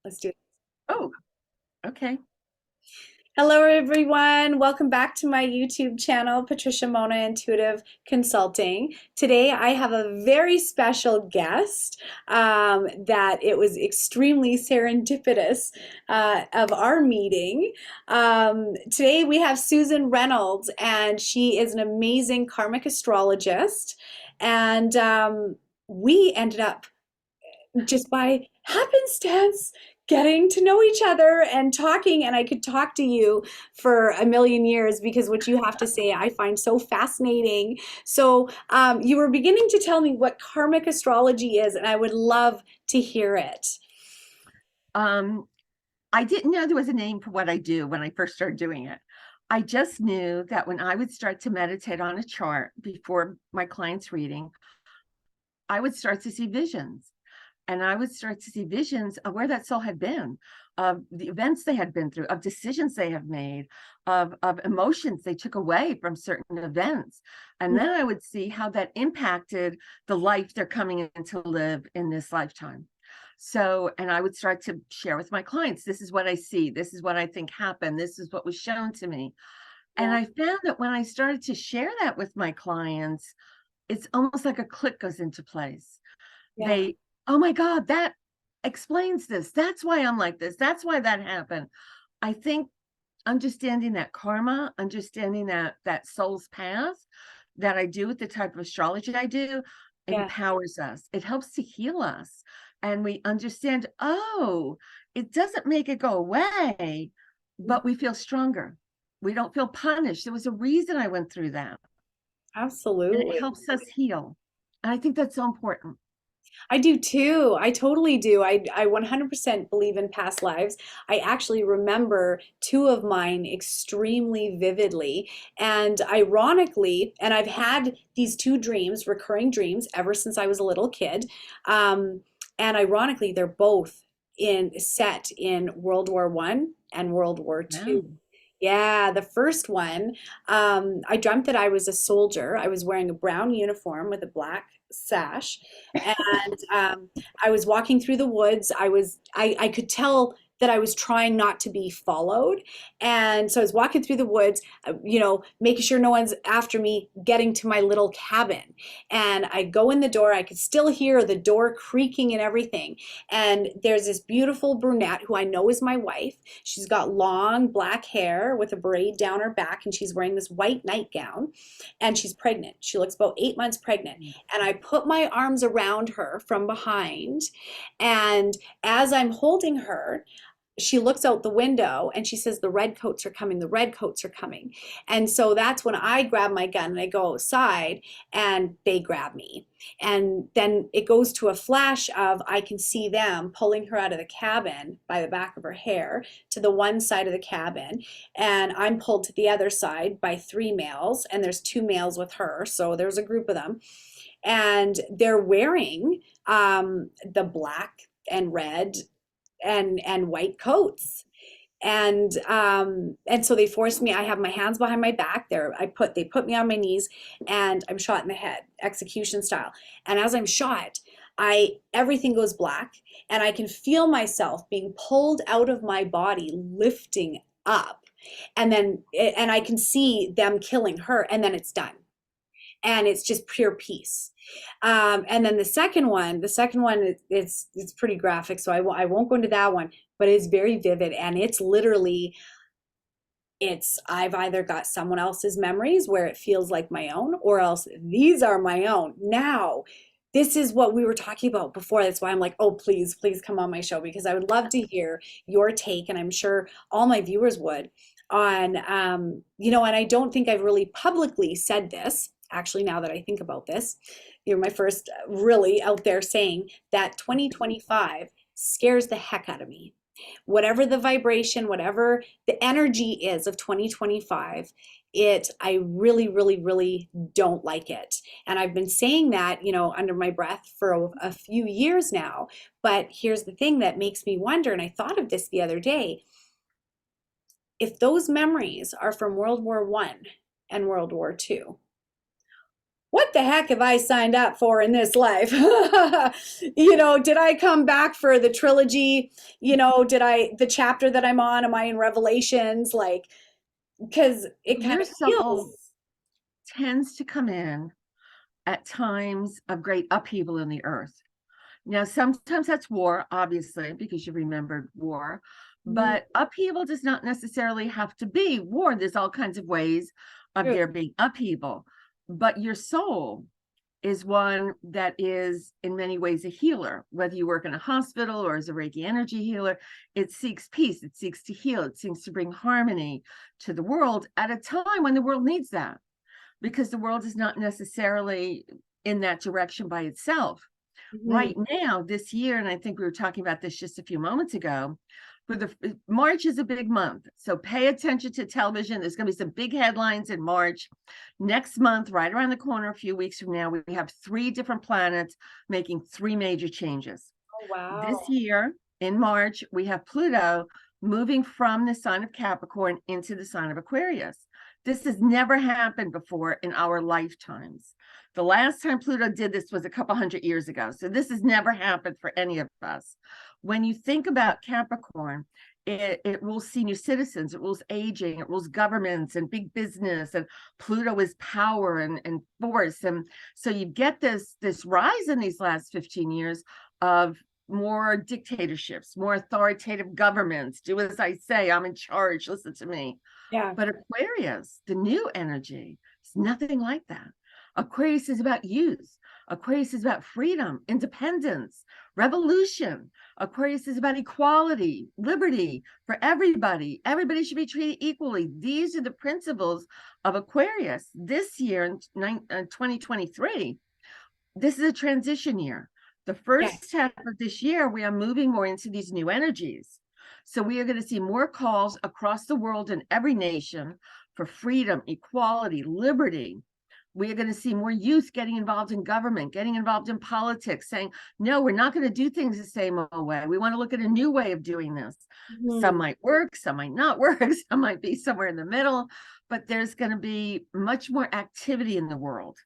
Let's do it. Oh, okay. Hello, everyone. Welcome back to my YouTube channel, Patricia Monna Intuitive Consulting. Today, I have a very special guest that it was extremely serendipitous of our meeting. Today, we have Susan Reynolds, and she is an amazing karmic astrologist. And we ended up just by happenstance getting to know each other and talking, and I could talk to you for a million years because what you have to say I find so fascinating. So you were beginning to tell me what karmic astrology is, and I would love to hear it. Um, I didn't know there was a name for what I do when I first started doing it. I just knew that when I would start to meditate on a chart before my client's reading, I would start to see visions. And I would start to see visions of where that soul had been, of the events they had been through, of decisions they have made, of emotions they took away from certain events. And then I would see how that impacted the life they're coming in to live in this lifetime. So, and I would start to share with my clients, this is what I see, this is what I think happened, this is what was shown to me. And Yeah, I found that when I started to share that with my clients, it's almost like a click goes into place. yeah, They, oh my God, that explains this. That's why I'm like this. That's why that happened. I think understanding that karma, understanding that soul's path that I do with the type of astrology I do yeah. empowers us. It helps to heal us. And we understand, oh, it doesn't make it go away, but we feel stronger. We don't feel punished. There was a reason I went through that. And it Absolutely. helps us heal. And I think that's so important. I do too. I totally do. I 100% believe in past lives. I actually remember two of mine extremely vividly. And ironically, and I've had these two dreams, recurring dreams, ever since I was a little kid. Um, and ironically, they're both in set in World War One and World War Yeah. Two. Yeah, the first one, I dreamt that I was a soldier. I was wearing a brown uniform with a black sash, and I was walking through the woods. I could tell that I was trying not to be followed, and so I was walking through the woods, making sure no one's after me, getting to my little cabin, and I go in the door. I could still hear the door creaking and everything, and there's this beautiful brunette who I know is my wife. She's got long black hair with a braid down her back, and she's wearing this white nightgown, and she's pregnant. She looks about 8 months pregnant. And I put my arms around her from behind. And as I'm holding her, she looks out the window and she says, "The red coats are coming, the red coats are coming." And so that's when I grab my gun and I go outside and they grab me. And then it goes to a flash of I can see them pulling her out of the cabin by the back of her hair to the one side of the cabin. And I'm pulled to the other side by three males, and there's two males with her. So there's a group of them. And they're wearing the black and red and white coats. And so they forced me. I have my hands behind my back there. They put me on my knees, and I'm shot in the head, execution style. And as I'm shot, I everything goes black, and I can feel myself being pulled out of my body, lifting up, and I can see them killing her, and then it's done, and it's just pure peace. And then the second one it's pretty graphic, so I won't go into that one, but it's very vivid, and it's literally it's I've either got someone else's memories where it feels like my own, or else these are my own. Now, this is what we were talking about before. That's why I'm like, oh, please, please come on my show because I would love to hear your take, and I'm sure all my viewers would on, and I don't think I've really publicly said this. Actually, now that I think about this, you're my first really out there saying that 2025 scares the heck out of me. Whatever the vibration, whatever the energy is of 2025, I really, really, really don't like it. And I've been saying that, under my breath for a few years now. But here's the thing that makes me wonder, and I thought of this the other day. If those memories are from World War One and World War Two, what the heck have I signed up for in this life? Did I come back for the trilogy? The chapter that I'm on, am I in Revelations? Like, because it kind Your of soul feels, tends to come in at times of great upheaval in the earth. Now, sometimes that's war, obviously, because you remembered war, mm, but upheaval does not necessarily have to be war. There's all kinds of ways of true. there being upheaval. But your soul is one that is in many ways a healer, whether you work in a hospital or as a Reiki energy healer. It seeks peace, it seeks to heal, it seeks to bring harmony to the world at a time when the world needs that, because the world is not necessarily in that direction by itself. Mhm. Right now, this year, and I think we were talking about this just a few moments ago, for the March is a big month. So pay attention to television. There's going to be some big headlines in March. Next month, right around the corner, a few weeks from now, we have 3 different planets making 3 major changes. Oh, This wow. year, in March, we have Pluto moving from the sign of Capricorn into the sign of Aquarius. This has never happened before in our lifetimes. The last time Pluto did this was a couple hundred years ago. So this has never happened for any of us. When you think about Capricorn, it rules senior citizens, it rules aging, it rules governments and big business, and Pluto is power and force. And so you get this rise in these last 15 years of more dictatorships, more authoritative governments. Do as I say, I'm in charge, listen to me. Yeah. But Aquarius, the new energy, is nothing like that. Aquarius is about youth. Aquarius is about freedom, independence, revolution. Aquarius is about equality, liberty for everybody. Everybody should be treated equally. These are the principles of Aquarius. This year in 2023, this is a transition year. The first Yes. half of this year, we are moving more into these new energies. So we are going to see more calls across the world in every nation for freedom, equality, liberty. We are going to see more youth getting involved in government, getting involved in politics, saying, no, we're not going to do things the same old way. We want to look at a new way of doing this. Some Mhm. might work, some might not work, some might be somewhere in the middle, but there's going to be much more activity in the world.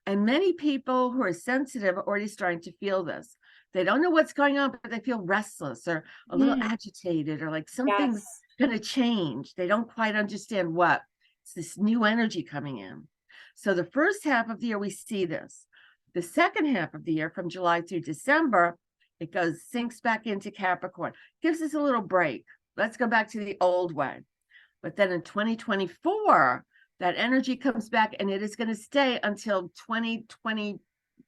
And many people who are sensitive are already starting to feel this. They don't know what's going on, but they feel restless or a little Mhm. agitated or like something's Yes. going to change. They don't quite understand what. It's this new energy coming in. So the first half of the year, we see this. The second half of the year, from July through December, it goes sinks back into Capricorn, gives us a little break. Let's go back to the old way. But then in 2024, that energy comes back and it is going to stay until 2020,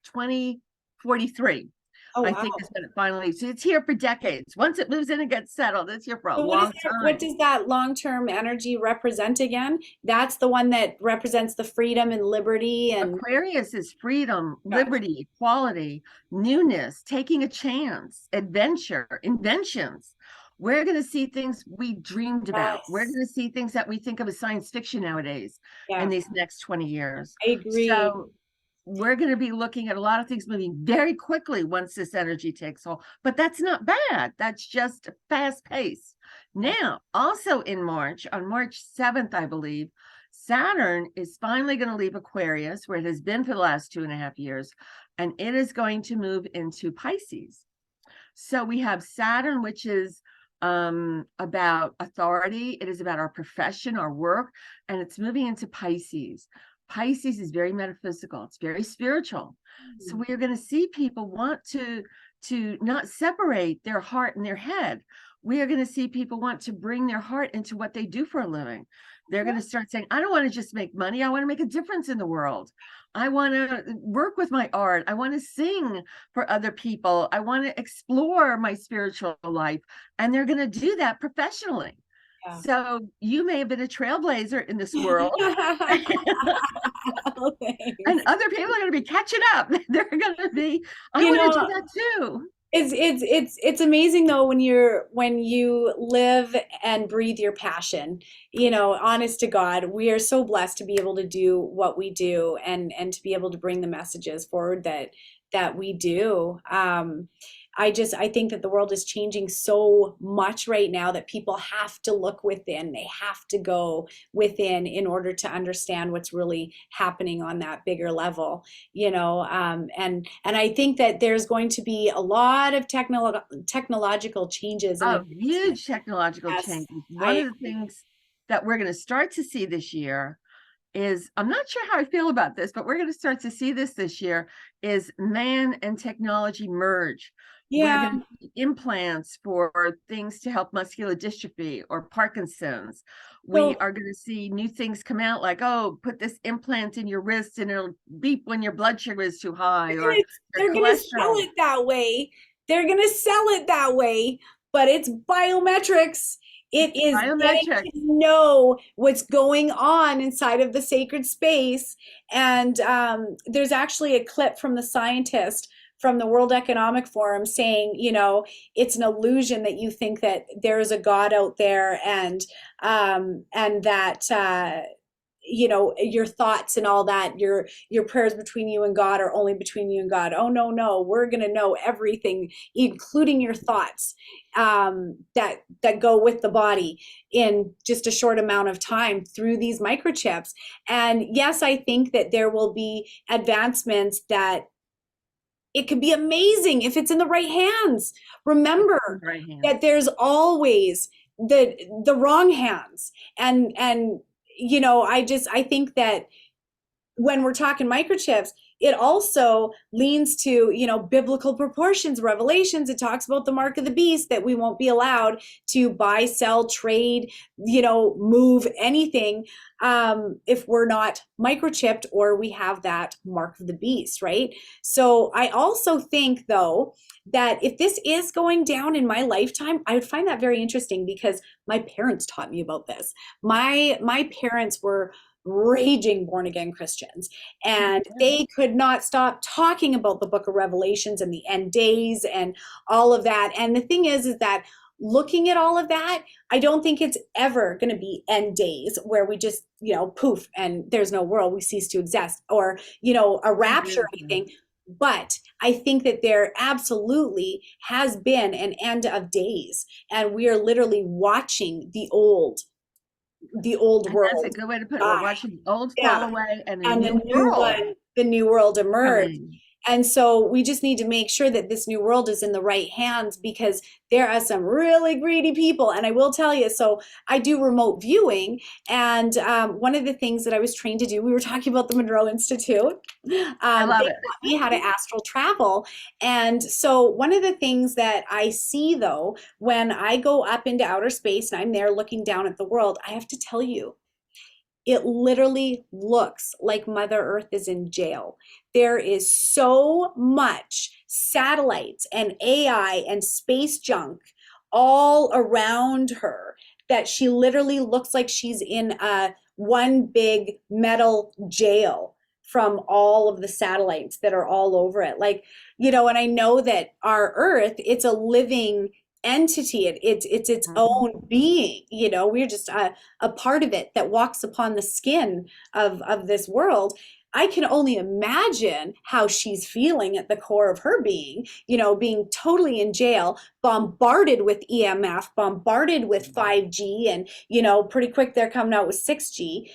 2043. Oh, I wow. think is when it finally, so it's here for decades. Once it moves in and gets settled, it's here for a So long what time. does that long-term energy represent again? That's the one that represents the freedom and liberty and Aquarius is freedom, gotcha. liberty, equality, newness, taking a chance, adventure, inventions. We're going to see things we dreamed about. We're Yes. going to see things that we think of as science fiction nowadays in Yeah, these next 20 years. I agree. So we're going to be looking at a lot of things moving very quickly once this energy takes hold. But that's not bad. That's just fast pace. Yeah. Now, also in March, on March 7th, I believe, Saturn is finally going to leave Aquarius, where it has been for the last 2.5 years, and it is going to move into Pisces. So we have Saturn, which is about authority. It is about our profession, our work, and it's moving into Pisces. Pisces is very metaphysical. It's very spiritual. So Mm. we are going to see people want to not separate their heart and their head. We are going to see people want to bring their heart into what they do for a living. They're going to start saying, I don't want to just make money. I want to make a difference in the world. I want to work with my art. I want to sing for other people. I want to explore my spiritual life. And they're going to do that professionally. Yeah. So you may have been a trailblazer in this world, and Oh, thanks. other people are going to be catching up. They're going to be, I You want to do know, that too. it's amazing though when you live and breathe your passion. Honest to God, we are so blessed to be able to do what we do and to be able to bring the messages forward that we do. I think that the world is changing so much right now that people have to look within. They have to go within in order to understand what's really happening on that bigger level, and I think that there's going to be a lot of technological changes and Oh, advancement. huge technological Yes, changes. One I of the things that we're going to start to see this year is, I'm not sure how I feel about this, but we're going to start to see this year, is man and technology merge. We're yeah. going to see implants for things to help muscular dystrophy or Parkinson's. We So are going to see new things come out like, oh, put this implant in your wrist and it'll beep when your blood sugar is too high or your they're gonna sell cholesterol. it that way. They're gonna sell it that way, but it's biometrics. It is getting Biometrics. to know what's going on inside of the sacred space. And there's actually a clip from the scientist from the World Economic Forum saying, it's an illusion that you think that there is a God out there, and that your thoughts and all that, your prayers between you and God are only between you and God. Oh, no, no, we're going to know everything, including your thoughts, that go with the body in just a short amount of time through these microchips. And yes, I think that there will be advancements that it could be amazing if it's in the right hands. Remember Right hand. that there's always the wrong hands. And I think that when we're talking microchips, it also leans to, biblical proportions, revelations. It talks about the mark of the beast, that we won't be allowed to buy, sell, trade, move anything, if we're not microchipped or we have that mark of the beast, right? So I also think, though, that if this is going down in my lifetime, I would find that very interesting because my parents taught me about this. My parents were raging born again Christians, and they could not stop talking about the book of Revelations and the end days and all of that. And the thing is that looking at all of that, I don't think it's ever going to be end days where we just, poof, and there's no world, we cease to exist, or, a I agree rapture or with you. anything. But I think that there absolutely has been an end of days, and we are literally watching the old And that's a world good way to put it. We're die. watching the old fall Yeah. away and a And new world the new world come emerge. in. And so we just need to make sure that this new world is in the right hands, because there are some really greedy people. And I will tell you, so I do remote viewing. And one of the things that I was trained to do, we were talking about the Monroe Institute. I They love it. taught me how to astral travel. And so one of the things that I see, though, when I go up into outer space and I'm there looking down at the world, I have to tell you, it literally looks like Mother Earth is in jail. There is so much satellites and AI and space junk all around her that she literally looks like she's in a one big metal jail from all of the satellites that are all over it. Like, and I know that our Earth, it's a living entity. It's its Mhm. own being. We're just a part of it that walks upon the skin of this world. I can only imagine how she's feeling at the core of her being, being totally in jail, bombarded with EMF, bombarded with 5G, and, pretty quick they're coming out with 6G,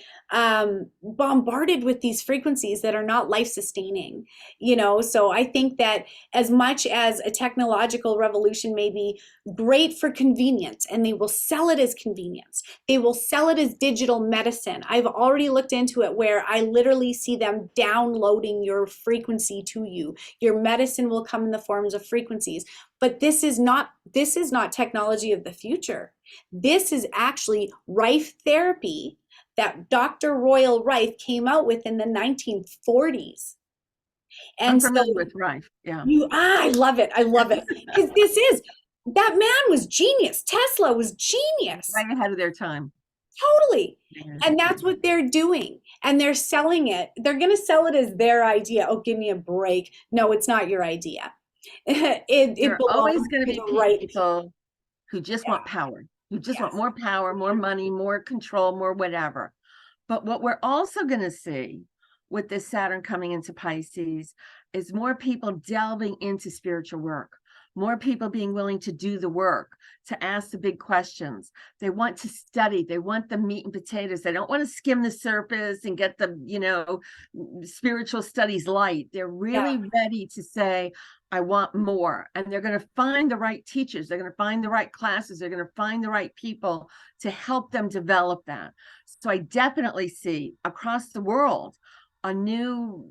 bombarded with these frequencies that are not life sustaining, So I think that as much as a technological revolution may be great for convenience, and they will sell it as convenience, they will sell it as digital medicine. I've already looked into it where I literally see them downloading your frequency to you. Your medicine will come in the forms of frequencies. But this is not technology of the future. This is actually Rife therapy that Dr. Royal Rife came out with in the 1940s. I'm And so familiar with Rife. Yeah. I love it. I love it. Because that man was genius. Tesla was genius. Right ahead of their time. Totally. Yeah. And that's what they're doing. And they're selling it. They're going to sell it as their idea. Oh, give me a break. No, it's not your idea. It There are always belongs going to to be the right people. people who just want power, who just want Yes. more power, more money, more control, more whatever. But what we're also going to see with this Saturn coming into Pisces is more people delving into spiritual work, more people being willing to do the work, to ask the big questions. They want to study. They want the meat and potatoes. They don't want to skim the surface and get the, spiritual studies light. They're Yeah. really ready to say, I want more. And they're going to find the right teachers. They're going to find the right classes. They're going to find the right people to help them develop that. So I definitely see across the world a new,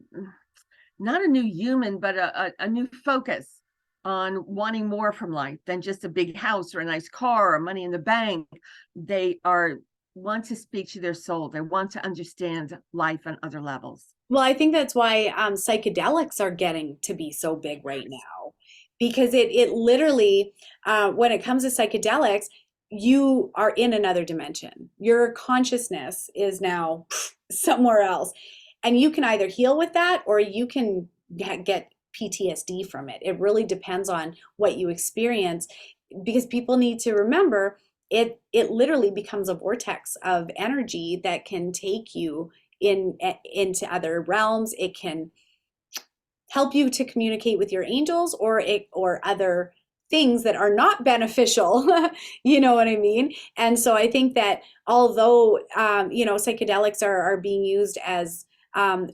not a new human, but a new focus on wanting more from life than just a big house or a nice car or money in the bank. They want to speak to their soul. They want to understand life on other levels. Well, I think that's why psychedelics are getting to be so big right now, because it literally, when it comes to psychedelics, you are in another dimension. Your consciousness is now somewhere else, and you can either heal with that or you can get PTSD from it. It really depends on what you experience, because people need to remember it literally becomes a vortex of energy that can take you into other realms. It can help you to communicate with your angels or other things that are not beneficial. You know what I mean? And so I think that although psychedelics are being used as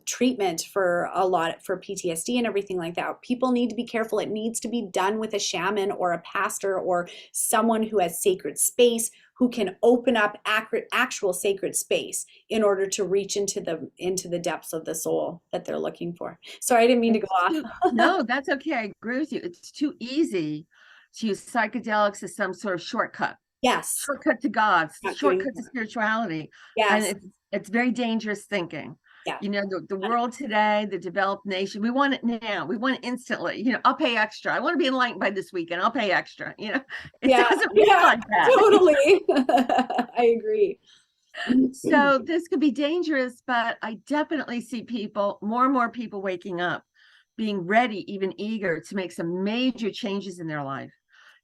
treatment for a lot for PTSD and everything like that, people need to be careful. It needs to be done with a shaman or a pastor or someone who has sacred space, who can open up actual sacred space in order to reach into the depths of the soul that they're looking for. Sorry, I didn't mean to go off. No, that's okay. I agree with you. It's too easy to use psychedelics as some sort of shortcut. Yes. Shortcut to God, Not doing shortcut to that. spirituality. And Yes. it's very dangerous thinking. Yeah. The world today, the developed nation, we want it now. We want it instantly. I'll pay extra. I want to be enlightened by this weekend. I'll pay extra. It Yeah. doesn't work Yeah. like that. Totally. I agree. So this could be dangerous, but I definitely see more and more people waking up, being ready, even eager to make some major changes in their life.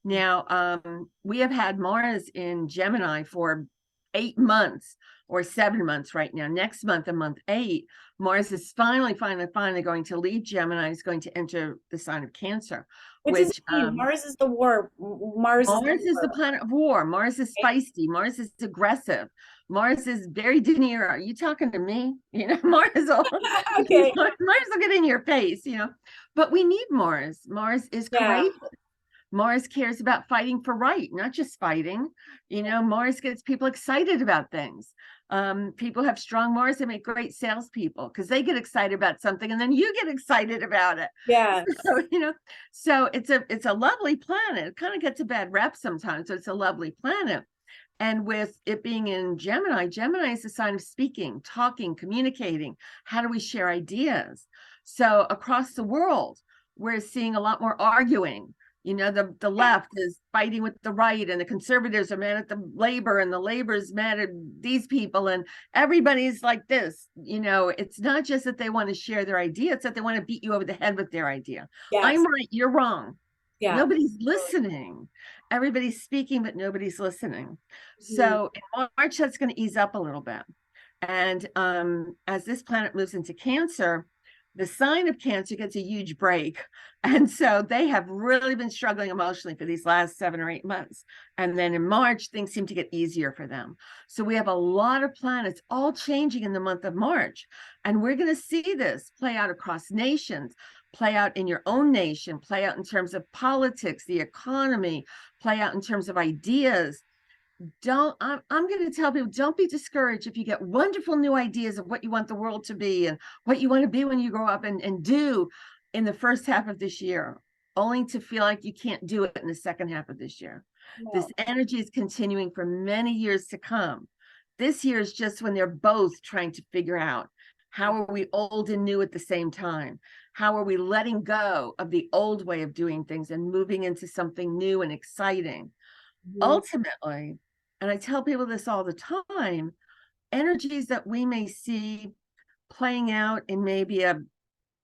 Now, we have had Mars in Gemini for 8 months or 7 months right now. Next month, in month 8, Mars is finally going to leave Gemini. Is going to enter the sign of Cancer, What does it which mean? Mars is the war. Mars is the Mars is the war. planet of war. Mars is feisty. Mars is aggressive. Mars is very De Niro. Are you talking to me? Mars will, Okay. Mars will get in your face, But we need Mars. Mars is Yeah. courageous. Mars cares about fighting for right, not just fighting. Mars gets people excited about things. People have strong Mars, they make great salespeople because they get excited about something and then you get excited about it. Yeah. So it's a lovely planet. It kind of gets a bad rep sometimes. So it's a lovely planet. And with it being in Gemini, Gemini is a sign of speaking, talking, communicating. How do we share ideas? So across the world, we're seeing a lot more arguing. The left is fighting with the right, and the conservatives are mad at the labor, and the labor's mad at these people, and everybody's like this. It's not just that they want to share their idea, it's that they want to beat you over the head with their idea. Yes. I'm right, you're wrong. Yeah. Nobody's listening. Everybody's speaking, but nobody's listening. So in March, that's going to ease up a little bit. And as this planet moves into Cancer, the sign of Cancer gets a huge break. And so they have really been struggling emotionally for these last 7 or 8 months. And then in March, things seem to get easier for them. So we have a lot of planets all changing in the month of March. And we're going to see this play out across nations, play out in your own nation, play out in terms of politics, the economy, play out in terms of ideas. I'm going to tell people, don't be discouraged if you get wonderful new ideas of what you want the world to be and what you want to be when you grow up and do in the first half of this year, only to feel like you can't do it in the second half of this year. No. This energy is continuing for many years to come. This year is just when they're both trying to figure out, how are we old and new at the same time? How are we letting go of the old way of doing things and moving into something new and exciting? Ultimately, and I tell people this all the time, energies that we may see playing out in maybe a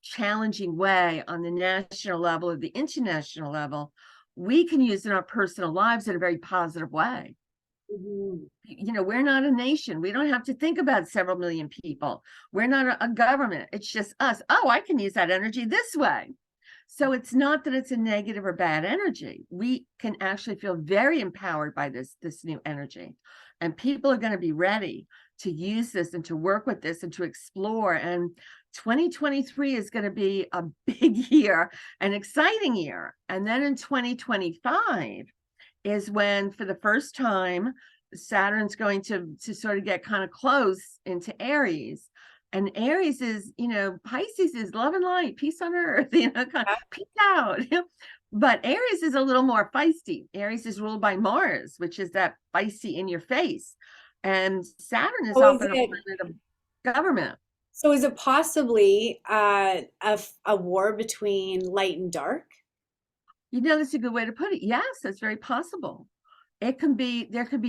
challenging way on the national level or the international level, we can use in our personal lives in a very positive way. We're not a nation. We don't have to think about several million people. We're not a government. It's just us. Oh, I can use that energy this way. So it's not that it's a negative or bad energy. We can actually feel very empowered by this new energy. And people are going to be ready to use this and to work with this and to explore. And 2023 is going to be a big year, an exciting year. And then in 2025 is when, for the first time, Saturn's going to sort of get kind of close into Aries. And Aries is, Pisces is love and light, peace on earth, kind of peace out. But Aries is a little more feisty. Aries is ruled by Mars, which is that feisty in your face. And Saturn is So is often a it planet of government. so is it possibly a war between light and dark? That's a good way to put it. Yes, that's very possible. There could be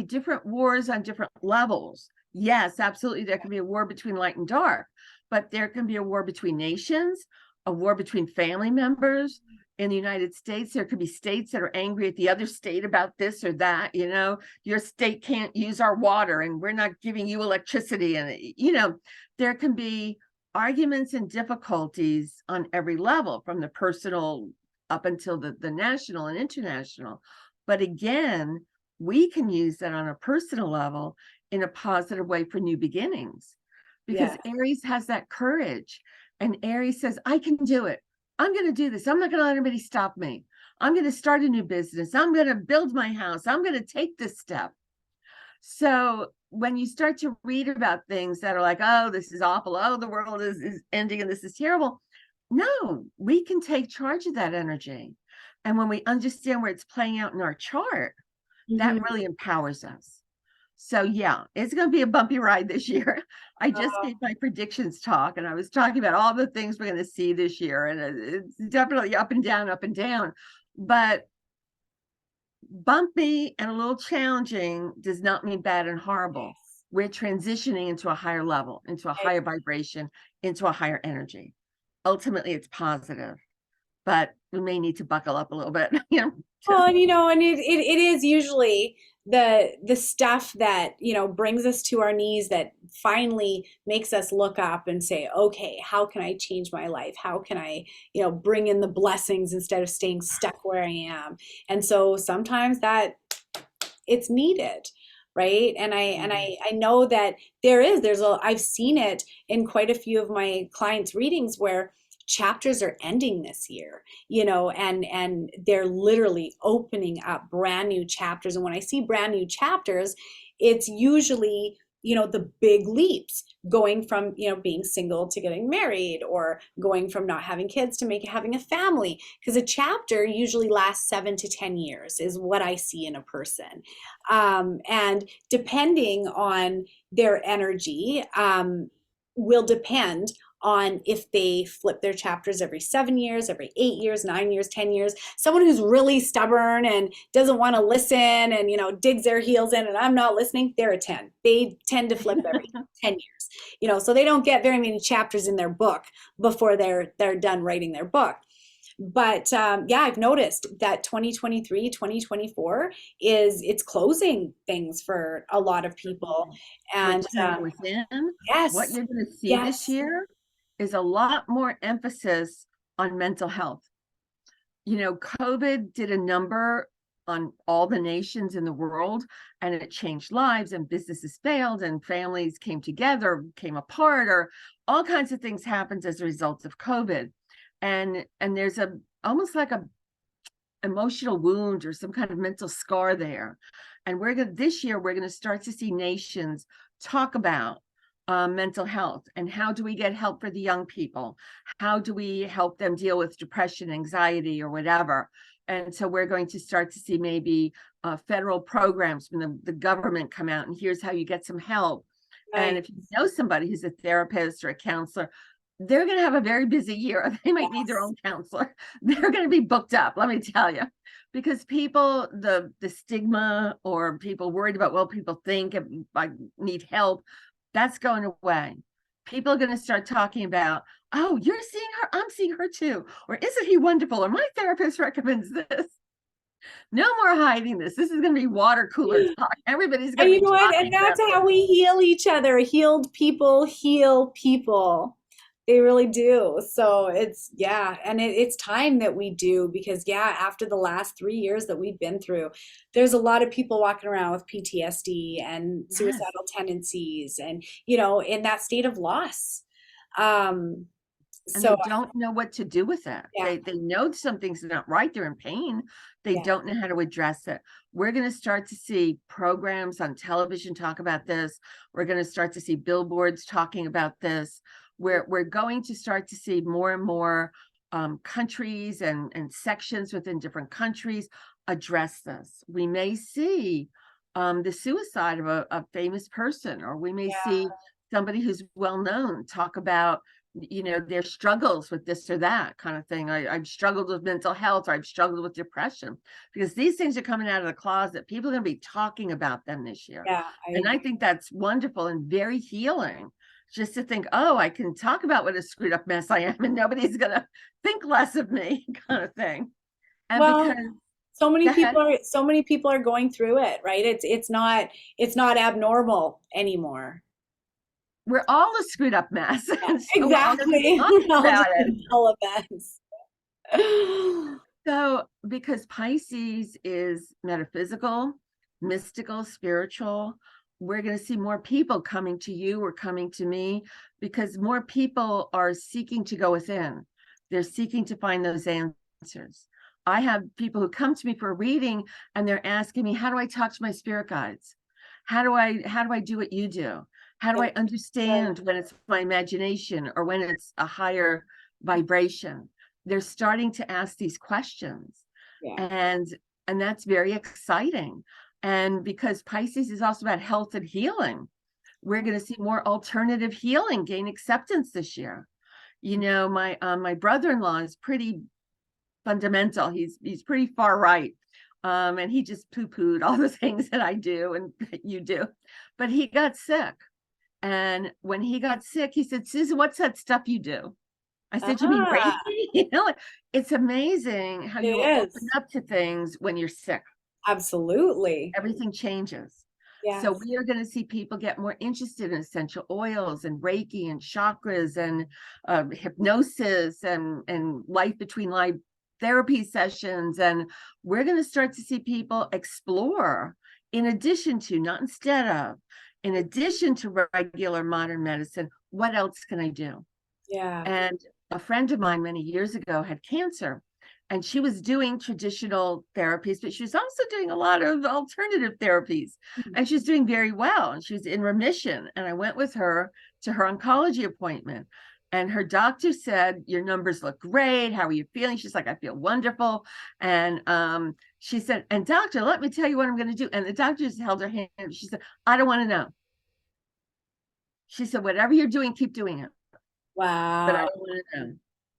different wars on different levels. Yes, absolutely. There can be a war between light and dark, but there can be a war between nations, a war between family members. In the United States, there could be states that are angry at the other state about this or that. Your state can't use our water and we're not giving you electricity. And, there can be arguments and difficulties on every level, from the personal up until the national and international. But again, we can use that on a personal level in a positive way for new beginnings, because Yeah. Aries has that courage, and Aries says, I can do it. I'm going to do this. I'm not going to let anybody stop me. I'm going to start a new business. I'm going to build my house. I'm going to take this step. So when you start to read about things that are like, oh, this is awful, oh, the world is ending and this is terrible. No, we can take charge of that energy. And when we understand where it's playing out in our chart, that really empowers us. So yeah, it's going to be a bumpy ride this year. I just gave my predictions talk, and I was talking about all the things we're going to see this year, and it's definitely up and down, up and down. But bumpy and a little challenging does not mean bad and horrible. We're transitioning into a higher level, into a higher vibration, into a higher energy. Ultimately, it's positive, but we may need to buckle up a little bit. Well, and it is usually the stuff that, brings us to our knees, that finally makes us look up and say, okay, how can I change my life? How can I, bring in the blessings instead of staying stuck where I am? And so sometimes that it's needed, right? And I know that I've seen it in quite a few of my clients' readings where chapters are ending this year, and they're literally opening up brand new chapters. And when I see brand new chapters, it's usually, the big leaps, going from, being single to getting married, or going from not having kids to having a family. Because a chapter usually lasts 7 to 10 years is what I see in a person. And depending on their energy, will depend on if they flip their chapters every 7 years, every 8 years, 9 years, 10 years. Someone who's really stubborn and doesn't want to listen and, digs their heels in and I'm not listening, they're a 10. They tend to flip every 10 years, so they don't get very many chapters in their book before they're done writing their book. But yeah, I've noticed that 2023, 2024 it's closing things for a lot of people. And within, what yes, you're going to see this yes. year is a lot more emphasis on mental health. COVID did a number on all the nations in the world, and it changed lives, and businesses failed, and families came together, came apart, or all kinds of things happened as a result of COVID. And there's almost like a emotional wound or some kind of mental scar there. And this year we're going to start to see nations talk about mental health, and how do we get help for the young people? How do we help them deal with depression, anxiety, or whatever? And so we're going to start to see maybe federal programs from the government come out, and here's how you get some help. Right. And if you know somebody who's a therapist or a counselor, they're going to have a very busy year. They might need their own counselor. They're going to be booked up, let me tell you, because people, the stigma, or people worried about, well, people think I need help, that's going away. People are going to start talking about, oh, you're seeing her, I'm seeing her too. Or isn't he wonderful? Or my therapist recommends this. No more hiding this. This is going to be water cooler talk. Everybody's going And to you be know what? talking And that's about how this. we heal each other. Healed people heal people. They really do. So it's, yeah, and it's time that we do because, yeah, after the last 3 years that we've been through, there's a lot of people walking around with PTSD and Yes. suicidal tendencies and, you know, in that state of loss. Um, And so they don't know what to do with it. yeah, They know something's not right. They're in pain. They yeah, don't know how to address it. We're going to start to see programs on television talk about this. We're going to start to see billboards talking about this. We're going to start to see more and more countries and sections within different countries address this. We may see the suicide of a famous person, or we may yeah, see somebody who's well known talk about their struggles with this or that kind of thing. I've struggled with mental health, or I've struggled with depression, because these things are coming out of the closet. People are going to be talking about them this year. yeah, I And I agree. think that's wonderful and very healing, just to think, oh, I can talk about what a screwed up mess I am and nobody's going to think less of me, kind of thing. And because, Well, go ahead, so many people are going through it, right? It's not abnormal anymore. we're all a screwed up mess. And so we're all going to be Exactly. talking All about just it. all events. So, because Pisces is metaphysical, mystical, spiritual, we're going to see more people coming to you or coming to me, because more people are seeking to go within. They're seeking to find those answers. I have people who come to me for a reading and they're asking me, how do I talk to my spirit guides? How do I do what you do? How do Yeah, I understand when it's my imagination or when it's a higher vibration? They're starting to ask these questions, yeah, and that's very exciting. And because Pisces is also about health and healing, we're going to see more alternative healing gain acceptance this year. My brother-in-law is pretty fundamental. He's pretty far right. And he just poo-pooed all the things that I do and that you do. But he got sick. And when he got sick, he said, Susan, what's that stuff you do? I said, you mean Reiki? ah, It's amazing how it you will open is. up to things when you're sick. Absolutely. Everything changes. So Yes. we are going to see people get more interested in essential oils and Reiki and chakras and hypnosis and life between life therapy sessions. And we're going to start to see people explore, in addition to, not instead of, in addition to regular modern medicine, what else can I do? Yeah. And a friend of mine many years ago had cancer, and she was doing traditional therapies, but she was also doing a lot of alternative therapies. And she's doing very well, and she was in remission. And I went with her to her oncology appointment. And her doctor said, your numbers look great. How are you feeling? She's like, I feel wonderful. And she said, and doctor, let me tell you what I'm going to do. And the doctor just held her hand. She said, I don't want to know. She said, whatever you're doing, keep doing it, but I Wow. don't want to know.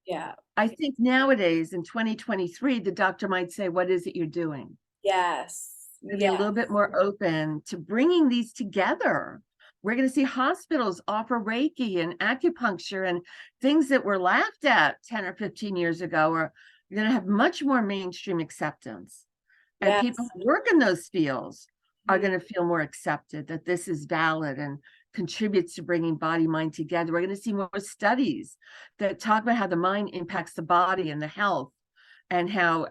Yeah. I think nowadays in 2023, the doctor might say, what is it you're doing? Yes. Going to be a Yeah. little bit more open to bringing these together. We're going to see hospitals offer Reiki and acupuncture and things that were laughed at 10 or 15 years ago are going to have much more mainstream acceptance. And people Yes. who work in those fields are Mhm. going to feel more accepted, that this is valid and contributes to bringing body mind together. We're going to see more studies that talk about how the mind impacts the body and the health, and how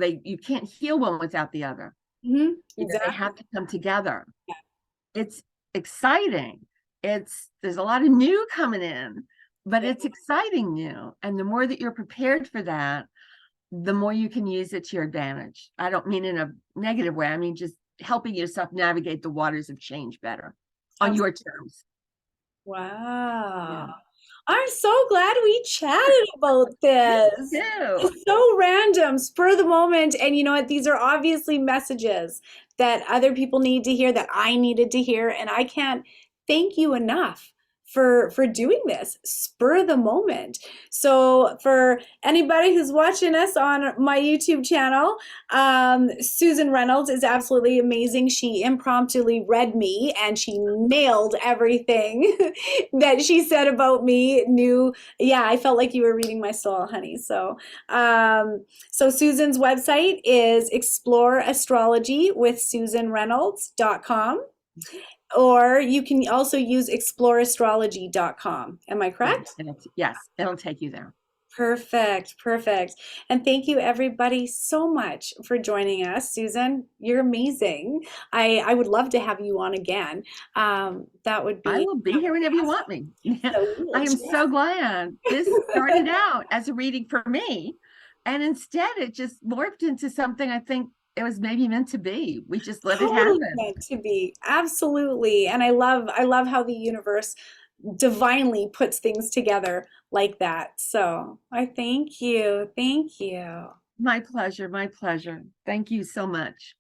you can't heal one without the other. They Exactly. have to come together. It's exciting. There's a lot of new coming in, but Yeah. it's exciting new. And the more that you're prepared for that, the more you can use it to your advantage. I don't mean in a negative way. I mean just helping yourself navigate the waters of change better on Abs- your terms. Wow. Yeah. I'm so glad we chatted about this. Too. It's so random, spur of the moment. And you know what? These are obviously messages that other people need to hear, that I needed to hear. And I can't thank you enough for doing this, spur of the moment. So for anybody who's watching us on my YouTube channel, Susan Reynolds is absolutely amazing. She impromptu read me and she nailed everything that she said about me. Yeah, I felt like you were reading my soul, honey. So Susan's website is Explore Astrology with SusanReynolds.com. Or you can also use exploreastrology.com. Am I Yeah, correct? yes, it'll take you there. Perfect, perfect. And thank you everybody so much for joining us. Susan, you're amazing. I would love to have you on again. That would I be will be here whenever you want me. so we I will am chat. so glad this started out as a reading for me, and instead it just morphed into something I think it was maybe meant to be. We just let it Totally happen. meant to be. Absolutely. And I love how the universe divinely puts things together like that. So I thank you. Thank you. My pleasure. My pleasure. Thank you so much.